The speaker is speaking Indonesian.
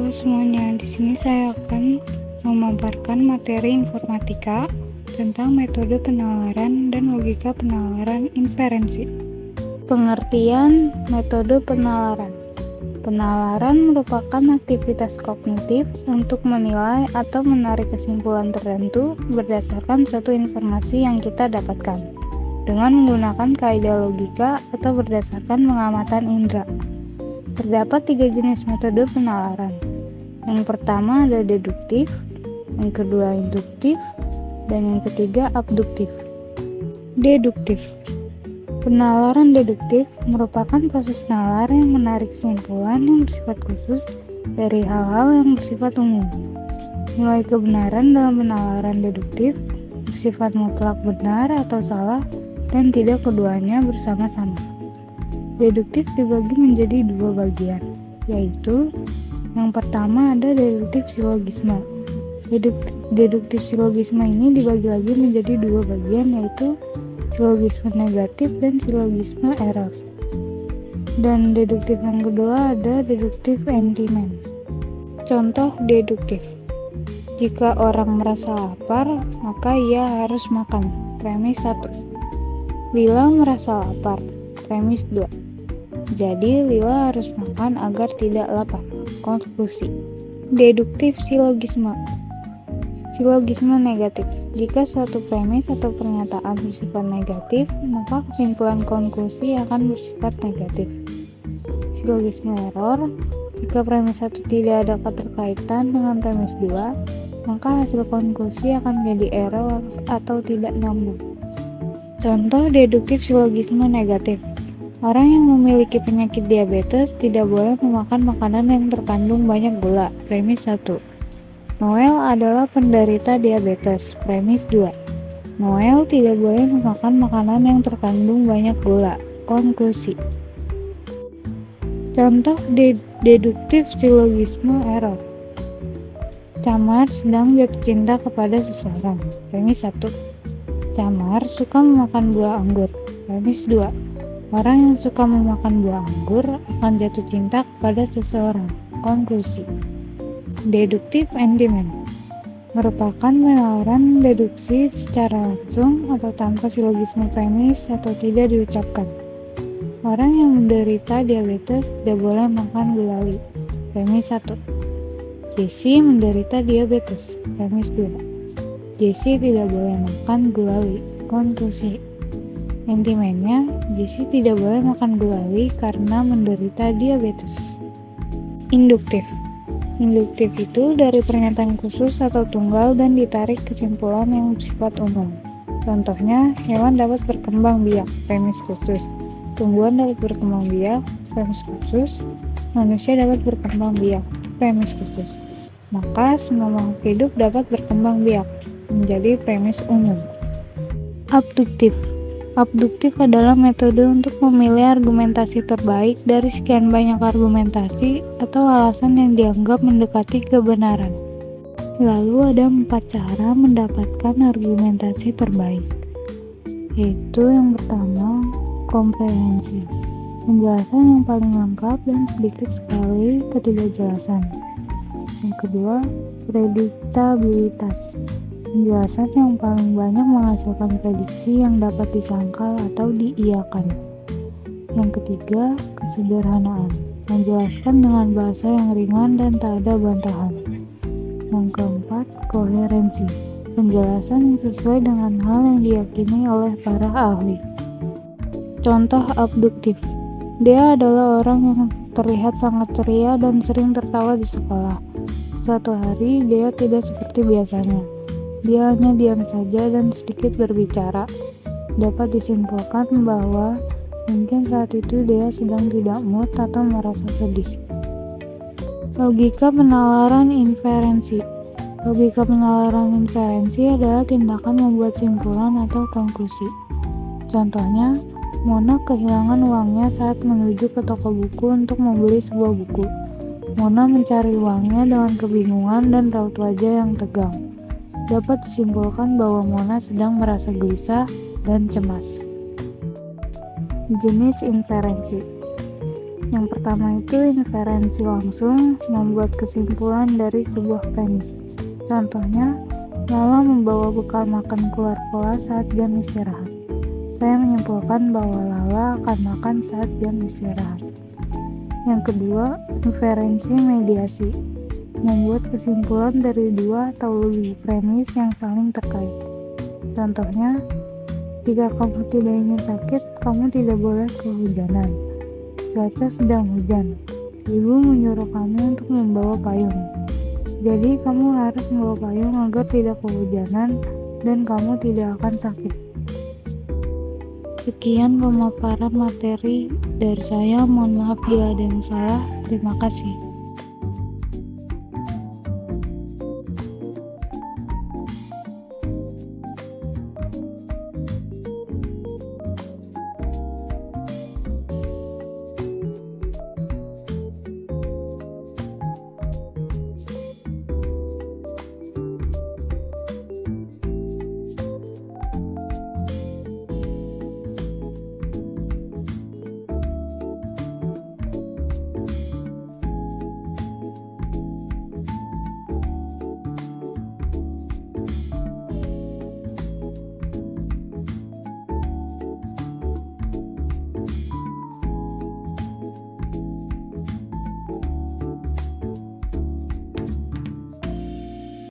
Halo semuanya, di sini saya akan memaparkan materi informatika tentang metode penalaran dan logika penalaran inferensi. Pengertian metode penalaran. Penalaran merupakan aktivitas kognitif untuk menilai atau menarik kesimpulan tertentu berdasarkan suatu informasi yang kita dapatkan dengan menggunakan kaidah logika atau berdasarkan pengamatan indera. Terdapat 3 jenis metode penalaran. Yang pertama ada deduktif, yang kedua induktif, dan yang ketiga abduktif. Deduktif. Penalaran deduktif merupakan proses nalar yang menarik kesimpulan yang bersifat khusus dari hal-hal yang bersifat umum. Nilai kebenaran dalam penalaran deduktif bersifat mutlak benar atau salah dan tidak keduanya bersama-sama. Deduktif dibagi menjadi 2 bagian, yaitu yang pertama ada deduktif silogisme. Deduktif silogisme ini dibagi lagi menjadi 2 bagian, yaitu silogisme negatif dan silogisme error. Dan deduktif yang kedua ada deduktif entimen. Contoh deduktif. Jika orang merasa lapar, maka ia harus makan. Premis 1. Lila merasa lapar. Premis 2. Jadi, Lila harus makan agar tidak lapar. Konklusi. Deduktif silogisme. Silogisme negatif. Jika suatu premis atau pernyataan bersifat negatif, maka kesimpulan konklusi akan bersifat negatif. Silogisme error. Jika premis 1 tidak ada keterkaitan dengan premis 2, maka hasil konklusi akan menjadi error atau tidak nyambung. Contoh deduktif silogisme negatif. Orang yang memiliki penyakit diabetes tidak boleh memakan makanan yang terkandung banyak gula. Premis 1. Noel adalah penderita diabetes. Premis 2. Noel tidak boleh memakan makanan yang terkandung banyak gula. Konklusi. Contoh deduktif silogisme error. Camar sedang jatuh cinta kepada seseorang. Premis 1. Camar suka memakan buah anggur. Premis 2. Orang yang suka memakan buah anggur akan jatuh cinta kepada seseorang. Konklusi. Deduktif entimen merupakan penalaran deduksi secara langsung atau tanpa silogisme premis atau tidak diucapkan. Orang yang menderita diabetes tidak boleh makan gulali. Premis 1. Jessie menderita diabetes. Premis 2. Jessie tidak boleh makan gulali. Konklusi. Entimennya, Jessie tidak boleh makan gulali karena menderita diabetes. Induktif. Induktif itu dari pernyataan khusus atau tunggal dan ditarik kesimpulan yang bersifat umum. Contohnya, hewan dapat berkembang biak, premis khusus. Tumbuhan dapat berkembang biak, premis khusus. Manusia dapat berkembang biak, premis khusus. Maka semua makhluk hidup dapat berkembang biak, menjadi premis umum. Abduktif. Abduktif adalah metode untuk memilih argumentasi terbaik dari sekian banyak argumentasi atau alasan yang dianggap mendekati kebenaran. Lalu ada 4 cara mendapatkan argumentasi terbaik, yaitu yang pertama, komprehensi. Penjelasan yang paling lengkap dan sedikit sekali ketidakjelasan. Yang kedua, prediktabilitas. Penjelasan yang paling banyak menghasilkan prediksi yang dapat disangkal atau diiyakan. Yang ketiga, kesederhanaan. Menjelaskan dengan bahasa yang ringan dan tak ada bantahan. Yang keempat, koherensi. Penjelasan yang sesuai dengan hal yang diyakini oleh para ahli. Contoh abduktif. Dia adalah orang yang terlihat sangat ceria dan sering tertawa di sekolah. Suatu hari, dia tidak seperti biasanya. Dia hanya diam saja dan sedikit berbicara. Dapat disimpulkan bahwa mungkin saat itu dia sedang tidak mood atau merasa sedih. Logika penalaran inferensi. Logika penalaran inferensi adalah tindakan membuat simpulan atau konklusi. Contohnya, Mona kehilangan uangnya saat menuju ke toko buku untuk membeli sebuah buku. Mona mencari uangnya dengan kebingungan dan raut wajah yang tegang. Dapat disimpulkan bahwa Mona sedang merasa gelisah dan cemas. Jenis inferensi. Yang pertama itu inferensi langsung, membuat kesimpulan dari sebuah premis. Contohnya, Lala membawa bekal makan keluar kelas saat jam istirahat. Saya menyimpulkan bahwa Lala akan makan saat jam istirahat. Yang kedua, inferensi mediasi, membuat kesimpulan dari dua atau lebih premis yang saling terkait. Contohnya, jika kamu tidak ingin sakit, kamu tidak boleh kehujanan. Cuaca sedang hujan. Ibu menyuruh kamu untuk membawa payung. Jadi kamu harus membawa payung agar tidak kehujanan dan kamu tidak akan sakit. Sekian pemaparan materi dari saya. Mohon maaf bila ada yang salah. Terima kasih.